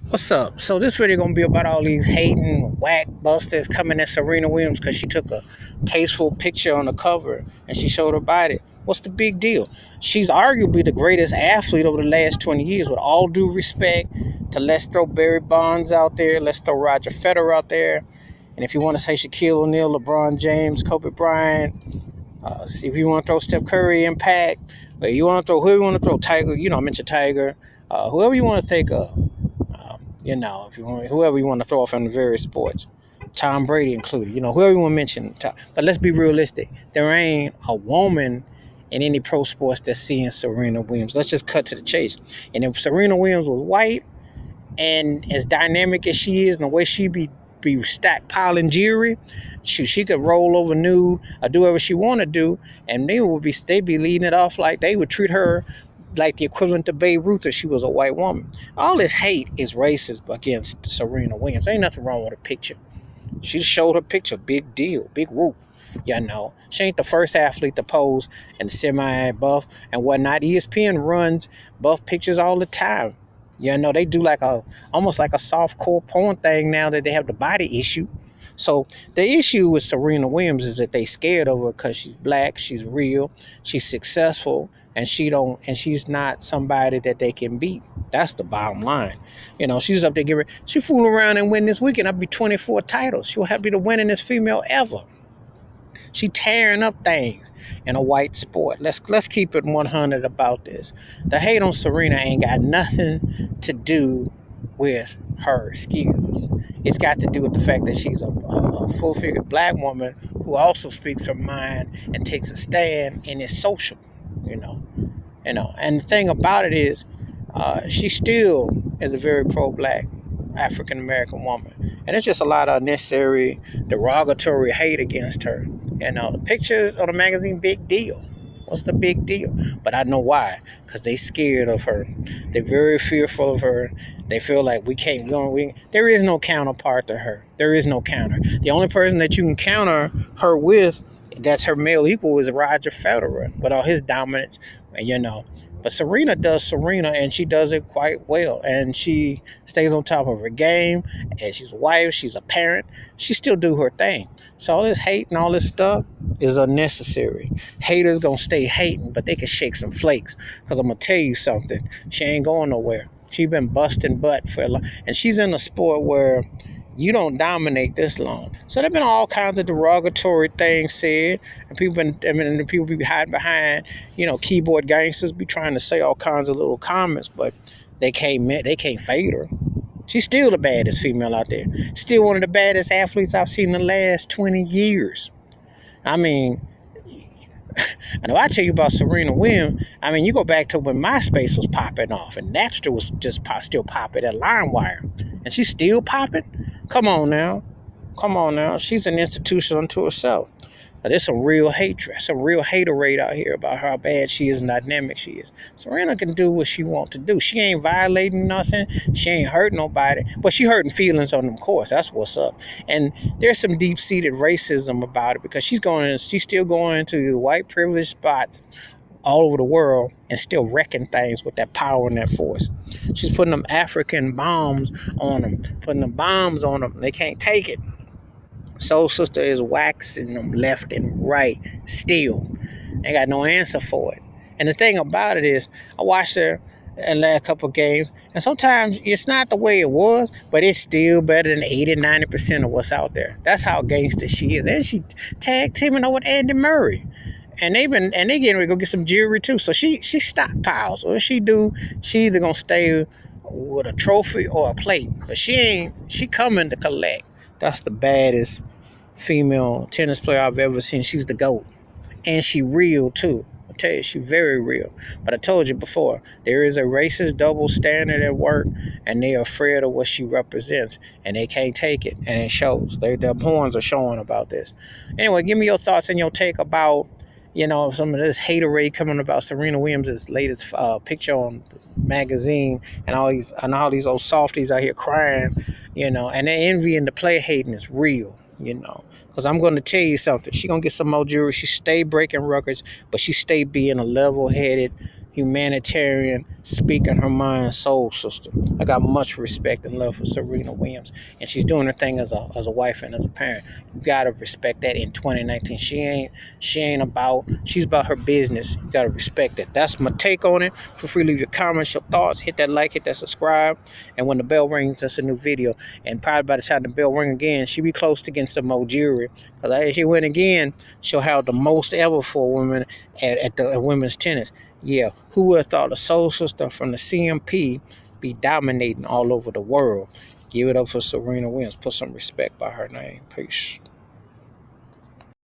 What's up? So this video gonna be about all these hating whack busters coming at Serena Williams because she took a tasteful picture on the cover and she showed her body. What's the big deal? She's arguably the greatest athlete over the last 20 years. With all due respect to let's throw Barry Bonds out there, let's throw Roger Federer out there, and if you want to say Shaquille O'Neal, LeBron James, Kobe Bryant, see if you want to throw Steph Curry, Impact, but you want to throw whoever you want to throw Tiger. I mentioned Tiger. Whoever you want to think of. If you want, whoever you want to throw off in the various sports, Tom Brady included, whoever you want to mention. But let's be realistic. There ain't a woman in any pro sports that's seeing Serena Williams. Let's just cut to the chase. And if Serena Williams was white and as dynamic as she is and the way she be stackpiling jewelry, she could roll over nude or do whatever she want to do, and they'd be leading it off like they would treat her like the equivalent to Babe Ruth if she was a white woman. All this hate is racist against Serena Williams. Ain't nothing wrong with her picture. She showed her picture, big deal, big whoop. She ain't the first athlete to pose in semi-buff and whatnot. ESPN runs buff pictures all the time. They do almost like a soft core porn thing now that they have the body issue. So the issue with Serena Williams is that they scared of her because she's black, she's real, she's successful, and she's not somebody that they can beat. That's the bottom line. She's up there she fool around and win this weekend. I'll be 24 titles. She'll have be the winningest female ever. She tearing up things in a white sport. Let's keep it 100 about this. The hate on Serena ain't got nothing to do with her skills. It's got to do with the fact that she's a full-figured black woman who also speaks her mind and takes a stand and is social. You know, And the thing about it is, she still is a very pro-black African American woman, and it's just a lot of unnecessary, derogatory hate against her. The pictures on the magazine, big deal. What's the big deal? But I know why. Because they scared of her. They're very fearful of her. They feel like there is no counterpart to her. There is no counter. The only person that you can counter her with, that's her male equal, is Roger Federer with all his dominance. But Serena does Serena, and she does it quite well. And she stays on top of her game. And she's a wife. She's a parent. She still do her thing. So all this hate and all this stuff is unnecessary. Haters gonna stay hating, but they can shake some flakes. Cause I'm gonna tell you something. She ain't going nowhere. She been busting butt for a long, and she's in a sport where you don't dominate this long. So there've been all kinds of derogatory things said, and the people be hiding behind, keyboard gangsters be trying to say all kinds of little comments, but they can't fade her. She's still the baddest female out there. Still one of the baddest athletes I've seen in the last 20 years. I mean, I know I tell you about Serena Williams. I mean, you go back to when MySpace was popping off and Napster was just still popping at LimeWire, and she's still popping. Come on now, She's an institution unto herself. There's some real hatred, some real haterade out here about how bad she is and dynamic she is. Serena can do what she wants to do. She ain't violating nothing. She ain't hurting nobody. But she hurting feelings on them course. That's what's up. And there's some deep-seated racism about it because she's still going to the white privileged spots all over the world and still wrecking things with that power and that force. She's putting them African bombs on them, putting them bombs on them. They can't take it. Soul Sister is waxing them left and right still. They got no answer for it. And the thing about it is, I watched her in the last couple of games, and sometimes it's not the way it was, but it's still better than 80-90% of what's out there. That's how gangster she is. And she tag teaming over with Andy Murray. And they getting ready to go get some jewelry too. So she stockpiles. What she do, she either gonna stay with a trophy or a plate. But she coming to collect. That's the baddest female tennis player I've ever seen. She's the GOAT. And she real too. I tell you, she's very real. But I told you before, there is a racist double standard at work, and they're afraid of what she represents, and they can't take it, and it shows. Their horns are showing about this. Anyway, give me your thoughts and your take about some of this haterade coming about Serena Williams' latest picture on magazine, and all these old softies out here crying, and the envy and the play hating is real, Because I'm going to tell you something. She going to get some more jewelry. She stay breaking records, but she stay being a level-headed, humanitarian, speaking her mind, soul sister. I got much respect and love for Serena Williams, and she's doing her thing as a wife and as a parent. You gotta respect that in 2019. She's about her business. You gotta respect it. That's my take on it. Feel free to leave your comments, your thoughts. Hit that like, hit that subscribe, and when the bell rings, that's a new video. And probably by the time the bell ring again, she'll be close to getting some more jewelry. Cause if she win again, she'll have the most ever for women at women's tennis. Yeah, who would have thought a soul sister from the CMP be dominating all over the world? Give it up for Serena Williams. Put some respect by her name. Peace.